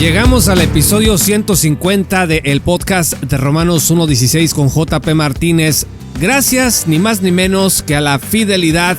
Llegamos al episodio 150 del podcast de Romanos 1:16 con JP Martínez. Gracias ni más ni menos que a la fidelidad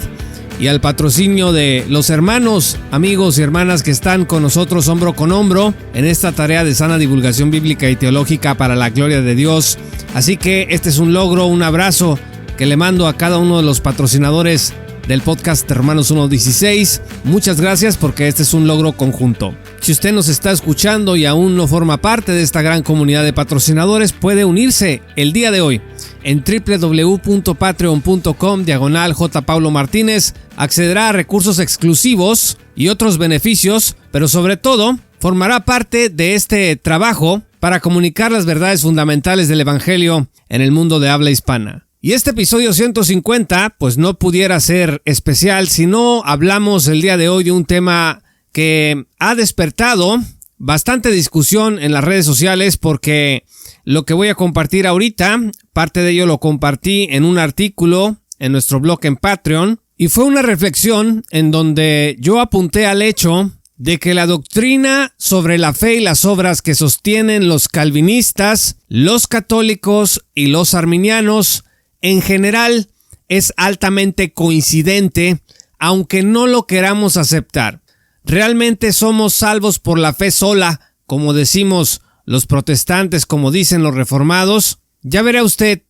y al patrocinio de los hermanos, amigos y hermanas que están con nosotros hombro con hombro en esta tarea de sana divulgación bíblica y teológica para la gloria de Dios. Así que este es un logro, un abrazo que le mando a cada uno de los patrocinadores del podcast de Romanos 1:16. Muchas gracias porque este es un logro conjunto. Si usted nos está escuchando y aún no forma parte de esta gran comunidad de patrocinadores, puede unirse el día de hoy en www.patreon.com/JPauloMartínez. Accederá a recursos exclusivos y otros beneficios, pero sobre todo formará parte de este trabajo para comunicar las verdades fundamentales del Evangelio en el mundo de habla hispana. Y este episodio 150 pues no pudiera ser especial si no hablamos el día de hoy de un tema que ha despertado bastante discusión en las redes sociales, porque lo que voy a compartir ahorita, parte de ello lo compartí en un artículo en nuestro blog en Patreon, y fue una reflexión en donde yo apunté al hecho de que la doctrina sobre la fe y las obras que sostienen los calvinistas, los católicos y los arminianos en general es altamente coincidente, aunque no lo queramos aceptar. ¿Realmente somos salvos por la fe sola, como decimos los protestantes, como dicen los reformados? Ya verá usted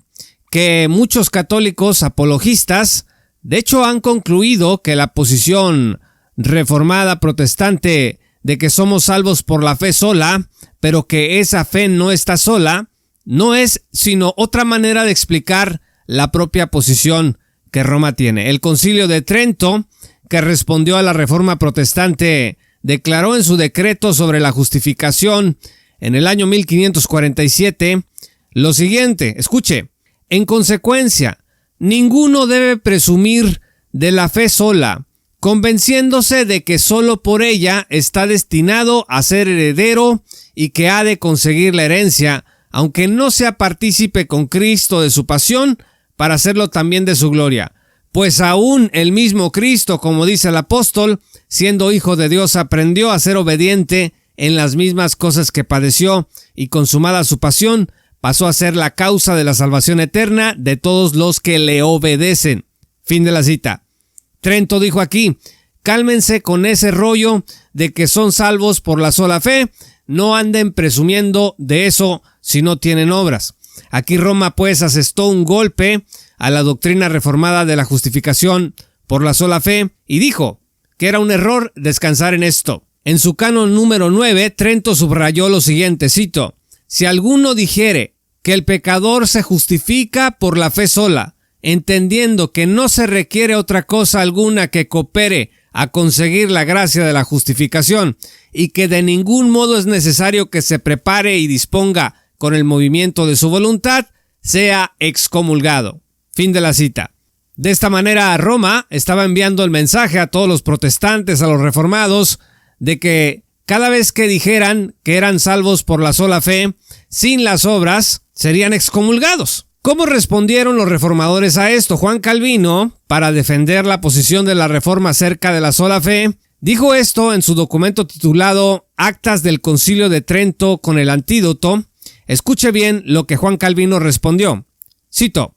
que muchos católicos apologistas, de hecho, han concluido que la posición reformada protestante de que somos salvos por la fe sola, pero que esa fe no está sola, no es sino otra manera de explicar la propia posición que Roma tiene. El Concilio de Trento, que respondió a la Reforma Protestante, declaró en su decreto sobre la justificación en el año 1547 lo siguiente, escuche: en consecuencia, ninguno debe presumir de la fe sola, convenciéndose de que solo por ella está destinado a ser heredero y que ha de conseguir la herencia, aunque no sea partícipe con Cristo de su pasión, para hacerlo también de su gloria. Pues aún el mismo Cristo, como dice el apóstol, siendo hijo de Dios, aprendió a ser obediente en las mismas cosas que padeció, y consumada su pasión, pasó a ser la causa de la salvación eterna de todos los que le obedecen. Fin de la cita. Trento dijo aquí: cálmense con ese rollo de que son salvos por la sola fe, no anden presumiendo de eso si no tienen obras. Aquí Roma pues asestó un golpe a la doctrina reformada de la justificación por la sola fe y dijo que era un error descansar en esto. En su canon número 9, Trento subrayó lo siguiente, cito: si alguno dijere que el pecador se justifica por la fe sola, entendiendo que no se requiere otra cosa alguna que coopere a conseguir la gracia de la justificación, y que de ningún modo es necesario que se prepare y disponga con el movimiento de su voluntad, sea excomulgado. Fin de la cita. De esta manera, Roma estaba enviando el mensaje a todos los protestantes, a los reformados, de que cada vez que dijeran que eran salvos por la sola fe, sin las obras, serían excomulgados. ¿Cómo respondieron los reformadores a esto? Juan Calvino, para defender la posición de la Reforma acerca de la sola fe, dijo esto en su documento titulado Actas del Concilio de Trento con el Antídoto. Escuche bien lo que Juan Calvino respondió. Cito: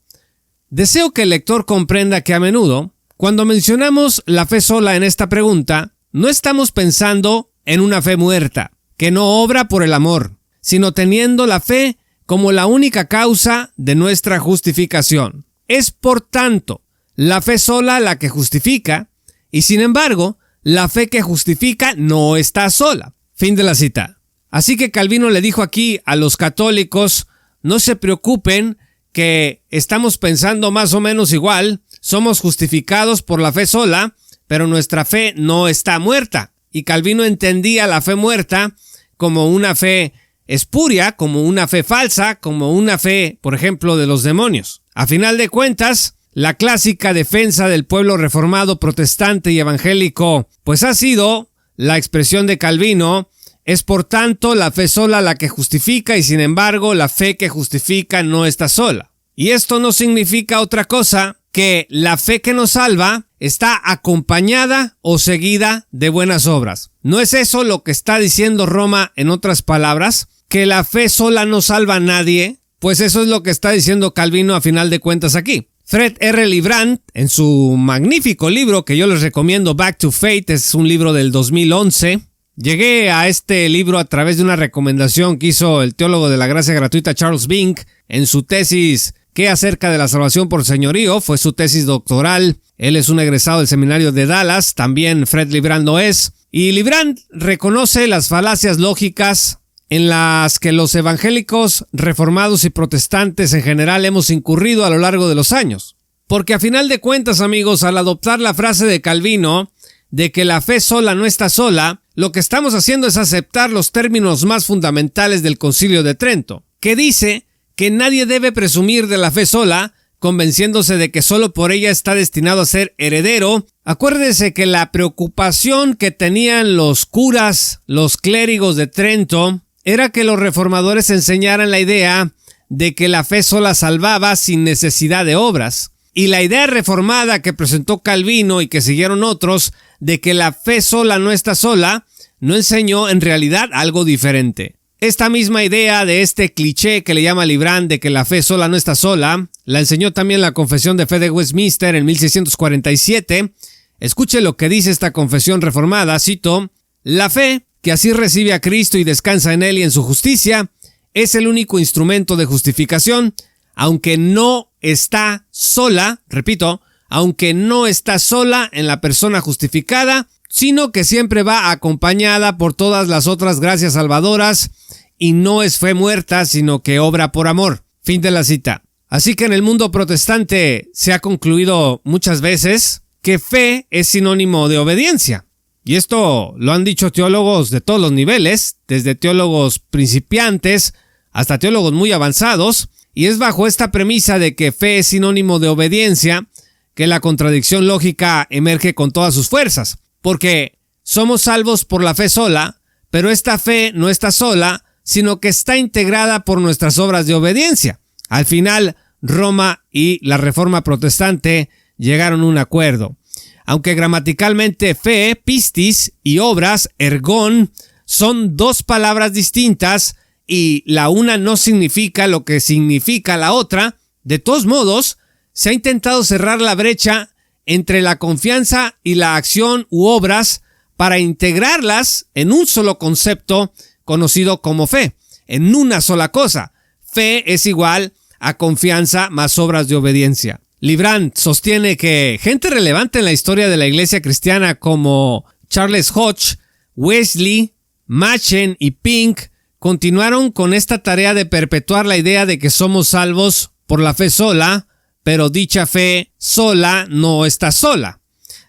deseo que el lector comprenda que a menudo, cuando mencionamos la fe sola en esta pregunta, no estamos pensando en una fe muerta, que no obra por el amor, sino teniendo la fe como la única causa de nuestra justificación. Es, por tanto, la fe sola la que justifica, y sin embargo, la fe que justifica no está sola. Fin de la cita. Así que Calvino le dijo aquí a los católicos: no se preocupen, que estamos pensando más o menos igual, somos justificados por la fe sola, pero nuestra fe no está muerta. Y Calvino entendía la fe muerta como una fe espuria, como una fe falsa, como una fe, por ejemplo, de los demonios. A final de cuentas, la clásica defensa del pueblo reformado, protestante y evangélico, pues ha sido la expresión de Calvino: es por tanto la fe sola la que justifica, y sin embargo la fe que justifica no está sola. Y esto no significa otra cosa que la fe que nos salva está acompañada o seguida de buenas obras. ¿No es eso lo que está diciendo Roma en otras palabras? ¿Que la fe sola no salva a nadie? Pues eso es lo que está diciendo Calvino a final de cuentas aquí. Fred R. Librand, en su magnífico libro que yo les recomiendo, Back to Faith, es un libro del 2011. Llegué a este libro a través de una recomendación que hizo el teólogo de la gracia gratuita Charles Bink en su tesis ¿Qué acerca de la salvación por señorío? Fue su tesis doctoral. Él es un egresado del seminario de Dallas, también Fred Librand lo es. Y Librand reconoce las falacias lógicas en las que los evangélicos, reformados y protestantes en general hemos incurrido a lo largo de los años. Porque a final de cuentas, amigos, al adoptar la frase de Calvino de que la fe sola no está sola, lo que estamos haciendo es aceptar los términos más fundamentales del Concilio de Trento, que dice que nadie debe presumir de la fe sola, convenciéndose de que solo por ella está destinado a ser heredero. Acuérdese que la preocupación que tenían los curas, los clérigos de Trento, era que los reformadores enseñaran la idea de que la fe sola salvaba sin necesidad de obras. Y la idea reformada que presentó Calvino y que siguieron otros de que la fe sola no está sola, no enseñó en realidad algo diferente. Esta misma idea de este cliché que le llama Librand de que la fe sola no está sola, la enseñó también la Confesión de Fe de Westminster en 1647. Escuche lo que dice esta confesión reformada, cito: «La fe, que así recibe a Cristo y descansa en él y en su justicia, es el único instrumento de justificación, aunque no está sola, repito, aunque no está sola en la persona justificada, sino que siempre va acompañada por todas las otras gracias salvadoras, y no es fe muerta, sino que obra por amor». Fin de la cita. Así que en el mundo protestante se ha concluido muchas veces que fe es sinónimo de obediencia. Y esto lo han dicho teólogos de todos los niveles, desde teólogos principiantes hasta teólogos muy avanzados, y es bajo esta premisa de que fe es sinónimo de obediencia que la contradicción lógica emerge con todas sus fuerzas. Porque somos salvos por la fe sola, pero esta fe no está sola, sino que está integrada por nuestras obras de obediencia. Al final, Roma y la Reforma Protestante llegaron a un acuerdo. Aunque gramaticalmente fe, pistis, y obras, ergón, son dos palabras distintas y la una no significa lo que significa la otra, de todos modos, se ha intentado cerrar la brecha entre la confianza y la acción u obras para integrarlas en un solo concepto conocido como fe, en una sola cosa. Fe es igual a confianza más obras de obediencia. Librand sostiene que gente relevante en la historia de la iglesia cristiana como Charles Hodge, Wesley, Machen y Pink continuaron con esta tarea de perpetuar la idea de que somos salvos por la fe sola, pero dicha fe sola no está sola.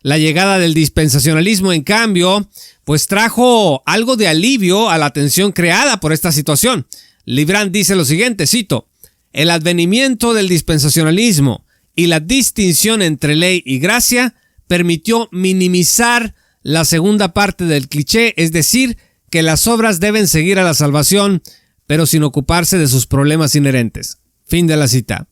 La llegada del dispensacionalismo, en cambio, pues trajo algo de alivio a la tensión creada por esta situación. Librand dice lo siguiente, cito: «El advenimiento del dispensacionalismo y la distinción entre ley y gracia permitió minimizar la segunda parte del cliché, es decir, que las obras deben seguir a la salvación, pero sin ocuparse de sus problemas inherentes». Fin de la cita.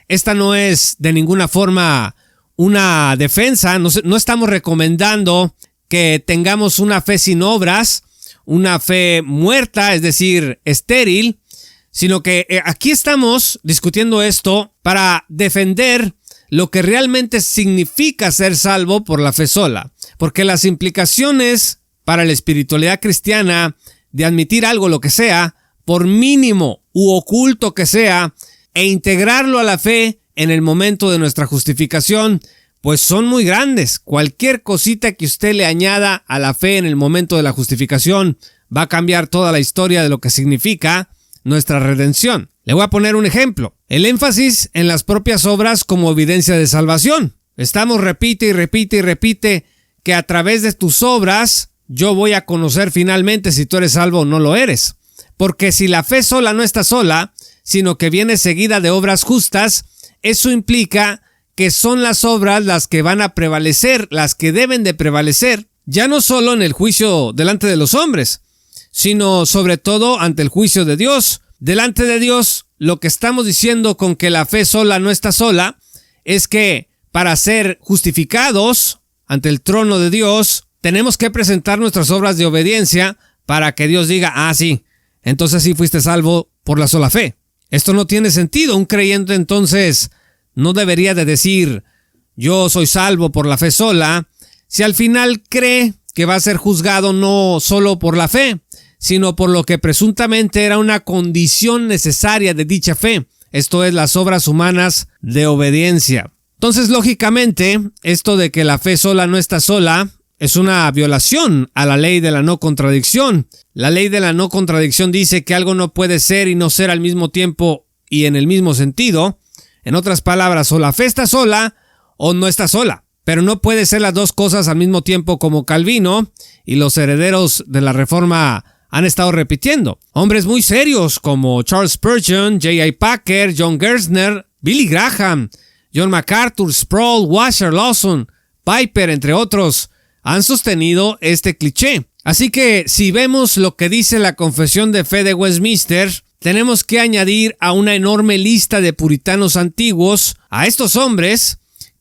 Esta no es de ninguna forma una defensa, no estamos recomendando que tengamos una fe sin obras, una fe muerta, es decir, estéril, sino que aquí estamos discutiendo esto para defender lo que realmente significa ser salvo por la fe sola, porque las implicaciones para la espiritualidad cristiana de admitir algo, lo que sea, por mínimo u oculto que sea, e integrarlo a la fe en el momento de nuestra justificación, pues son muy grandes. Cualquier cosita que usted le añada a la fe en el momento de la justificación va a cambiar toda la historia de lo que significa nuestra redención. Le voy a poner un ejemplo. El énfasis en las propias obras como evidencia de salvación. Estamos repite y repite y repite que a través de tus obras yo voy a conocer finalmente si tú eres salvo o no lo eres. Porque si la fe sola no está sola, sino que viene seguida de obras justas, eso implica que son las obras las que van a prevalecer, las que deben de prevalecer, ya no solo en el juicio delante de los hombres, sino sobre todo ante el juicio de Dios. Delante de Dios, lo que estamos diciendo con que la fe sola no está sola, es que para ser justificados ante el trono de Dios, tenemos que presentar nuestras obras de obediencia para que Dios diga, sí, entonces sí fuiste salvo por la sola fe. Esto no tiene sentido. Un creyente entonces no debería de decir, yo soy salvo por la fe sola, si al final cree que va a ser juzgado no solo por la fe, sino por lo que presuntamente era una condición necesaria de dicha fe, esto es, las obras humanas de obediencia. Entonces, lógicamente, esto de que la fe sola no está sola es una violación a la ley de la no contradicción. La ley de la no contradicción dice que algo no puede ser y no ser al mismo tiempo y en el mismo sentido. En otras palabras, o la fe está sola o no está sola. Pero no puede ser las dos cosas al mismo tiempo, como Calvino y los herederos de la Reforma han estado repitiendo. Hombres muy serios como Charles Spurgeon, J.I. Packer, John Gerstner, Billy Graham, John MacArthur, Sproul, Washer, Lawson, Piper, entre otros, han sostenido este cliché. Así que si vemos lo que dice la Confesión de Fe de Westminster, tenemos que añadir a una enorme lista de puritanos antiguos a estos hombres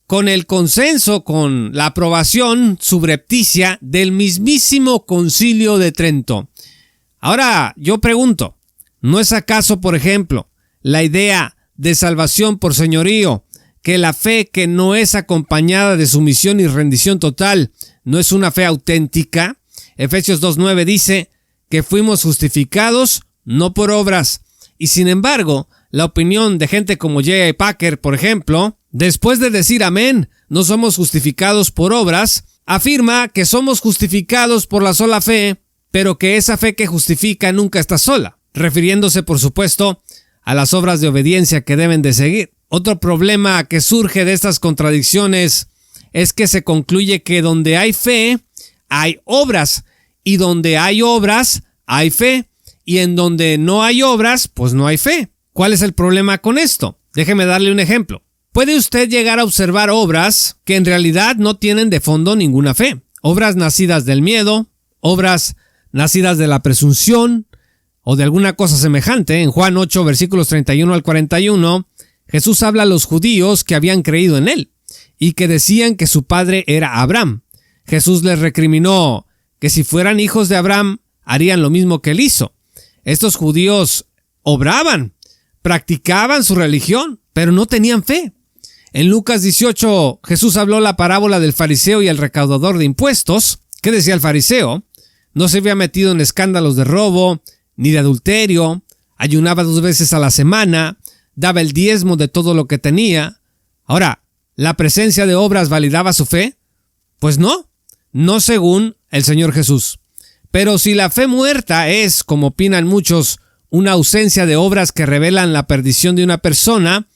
con el consenso, con la aprobación subrepticia del mismísimo Concilio de Trento. Ahora, yo pregunto, ¿no es acaso, por ejemplo, la idea de salvación por señorío, que la fe que no es acompañada de sumisión y rendición total, no es una fe auténtica? Efesios 2:9 dice que fuimos justificados no por obras. Y sin embargo, la opinión de gente como J.I. Packer, por ejemplo, después de decir amén, no somos justificados por obras, afirma que somos justificados por la sola fe, pero que esa fe que justifica nunca está sola, refiriéndose, por supuesto, a las obras de obediencia que deben de seguir. Otro problema que surge de estas contradicciones es que se concluye que donde hay fe, hay obras, y donde hay obras, hay fe, y en donde no hay obras, pues no hay fe. ¿Cuál es el problema con esto? Déjeme darle un ejemplo. Puede usted llegar a observar obras que en realidad no tienen de fondo ninguna fe. Obras nacidas del miedo, obras nacidas de la presunción o de alguna cosa semejante. En Juan 8, versículos 31 al 41, Jesús habla a los judíos que habían creído en él y que decían que su padre era Abraham. Jesús les recriminó que si fueran hijos de Abraham, harían lo mismo que él hizo. Estos judíos obraban, practicaban su religión, pero no tenían fe. En Lucas 18, Jesús habló la parábola del fariseo y el recaudador de impuestos. ¿Qué decía el fariseo? No se había metido en escándalos de robo, ni de adulterio, ayunaba 2 veces a la semana, daba el diezmo de todo lo que tenía. Ahora, ¿la presencia de obras validaba su fe? Pues no según el Señor Jesús. Pero si la fe muerta es, como opinan muchos, una ausencia de obras que revelan la perdición de una persona,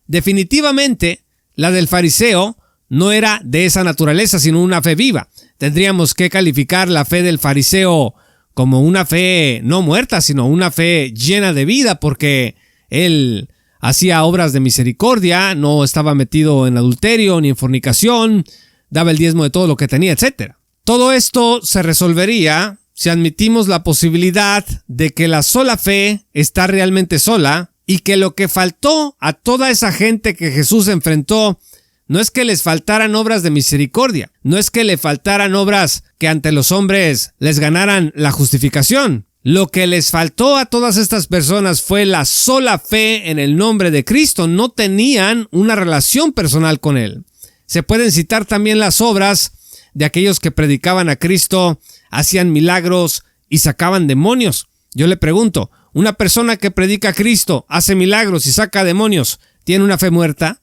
definitivamente la del fariseo no era de esa naturaleza, sino una fe viva. Tendríamos que calificar la fe del fariseo como una fe no muerta, sino una fe llena de vida, porque él hacía obras de misericordia, no estaba metido en adulterio ni en fornicación, daba el diezmo de todo lo que tenía, etc. Todo esto se resolvería si admitimos la posibilidad de que la sola fe está realmente sola y que lo que faltó a toda esa gente que Jesús enfrentó no es que les faltaran obras de misericordia, no es que le faltaran obras que ante los hombres les ganaran la justificación. Lo que les faltó a todas estas personas fue la sola fe en el nombre de Cristo. No tenían una relación personal con Él. Se pueden citar también las obras de aquellos que predicaban a Cristo, hacían milagros y sacaban demonios. Yo le pregunto, ¿una persona que predica a Cristo, hace milagros y saca demonios, tiene una fe muerta?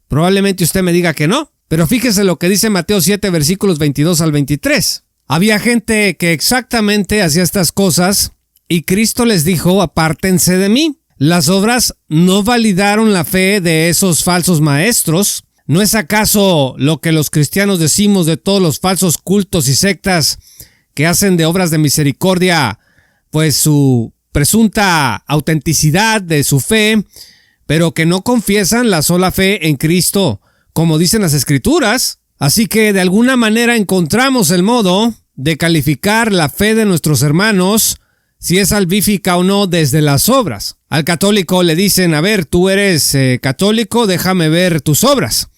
Probablemente usted me diga que no, pero fíjese lo que dice Mateo 7, versículos 22 al 23. Había gente que exactamente hacía estas cosas y Cristo les dijo, apártense de mí. Las obras no validaron la fe de esos falsos maestros. ¿No es acaso lo que los cristianos decimos de todos los falsos cultos y sectas que hacen de obras de misericordia, pues su presunta autenticidad de su fe, pero que no confiesan la sola fe en Cristo, como dicen las Escrituras? Así que de alguna manera encontramos el modo de calificar la fe de nuestros hermanos, si es salvífica o no, desde las obras. Al católico le dicen, a ver, tú eres católico, déjame ver tus obras.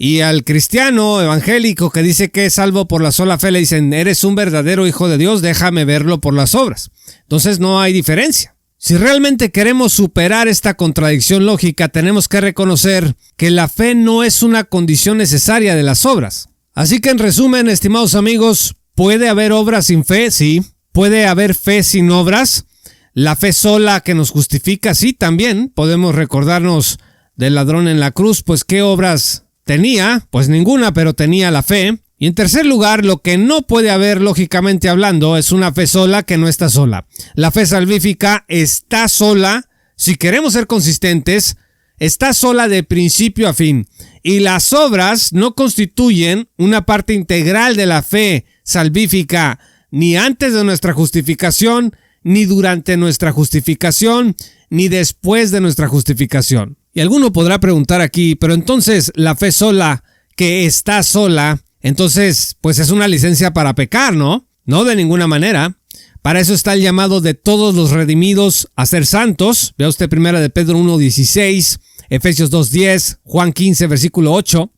Y al cristiano evangélico que dice que es salvo por la sola fe, le dicen, eres un verdadero hijo de Dios, déjame verlo por las obras. Entonces no hay diferencia. Si realmente queremos superar esta contradicción lógica, tenemos que reconocer que la fe no es una condición necesaria de las obras. Así que en resumen, estimados amigos, ¿puede haber obras sin fe? Sí. ¿Puede haber fe sin obras? ¿La fe sola que nos justifica? Sí, también. Podemos recordarnos del ladrón en la cruz, pues ¿qué obras tenía? Pues ninguna, pero tenía la fe. Y en tercer lugar, lo que no puede haber, lógicamente hablando, es una fe sola que no está sola. La fe salvífica está sola, si queremos ser consistentes, está sola de principio a fin. Y las obras no constituyen una parte integral de la fe salvífica, ni antes de nuestra justificación, ni durante nuestra justificación, ni después de nuestra justificación. Y alguno podrá preguntar aquí, pero entonces la fe sola, que está sola, entonces pues es una licencia para pecar, ¿no? No, de ninguna manera. Para eso está el llamado de todos los redimidos a ser santos. Vea usted 1 de Pedro 1:16, Efesios 2:10, Juan 15, versículo 8.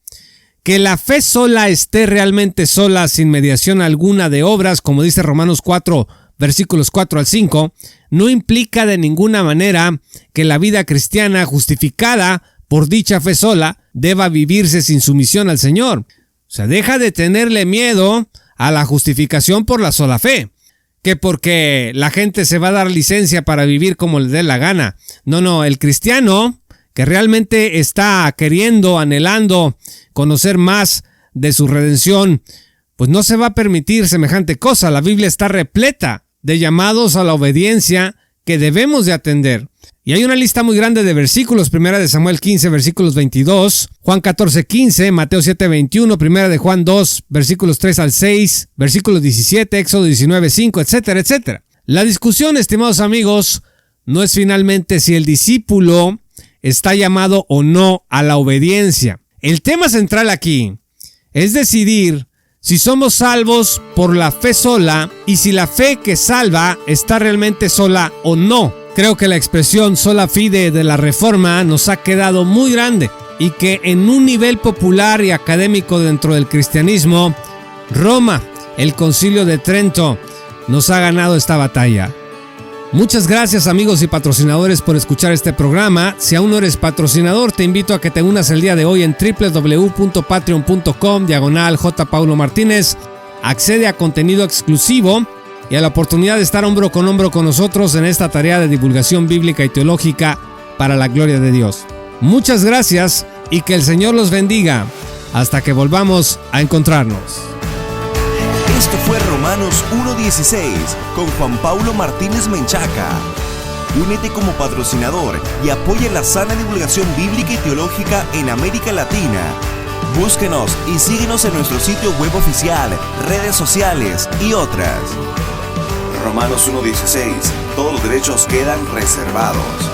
Que la fe sola esté realmente sola, sin mediación alguna de obras, como dice Romanos 4, versículos 4 al 5, no implica de ninguna manera que la vida cristiana justificada por dicha fe sola deba vivirse sin sumisión al Señor. O sea, deja de tenerle miedo a la justificación por la sola fe, que porque la gente se va a dar licencia para vivir como le dé la gana. No, el cristiano que realmente está queriendo, anhelando conocer más de su redención, pues no se va a permitir semejante cosa. La Biblia está repleta de llamados a la obediencia que debemos de atender. Y hay una lista muy grande de versículos: 1 de Samuel 15, versículos 22, Juan 14, 15, Mateo 7, 21, 1 de Juan 2, versículos 3 al 6, versículos 17, Éxodo 19, 5, etcétera, etcétera. La discusión, estimados amigos, no es finalmente si el discípulo está llamado o no a la obediencia. El tema central aquí es decidir si somos salvos por la fe sola y si la fe que salva está realmente sola o no. Creo que la expresión sola fide de la Reforma nos ha quedado muy grande y que en un nivel popular y académico dentro del cristianismo, Roma, el Concilio de Trento, nos ha ganado esta batalla. Muchas gracias, amigos y patrocinadores, por escuchar este programa. Si aún no eres patrocinador, te invito a que te unas el día de hoy en www.patreon.com/J. Paulo Martínez. Accede a contenido exclusivo y a la oportunidad de estar hombro con nosotros en esta tarea de divulgación bíblica y teológica para la gloria de Dios. Muchas gracias y que el Señor los bendiga hasta que volvamos a encontrarnos. Esto fue Romanos 1:16 con Juan Paulo Martínez Menchaca. Únete como patrocinador y apoya la sana divulgación bíblica y teológica en América Latina. Búsquenos y síguenos en nuestro sitio web oficial, redes sociales y otras. Romanos 1:16. Todos los derechos quedan reservados.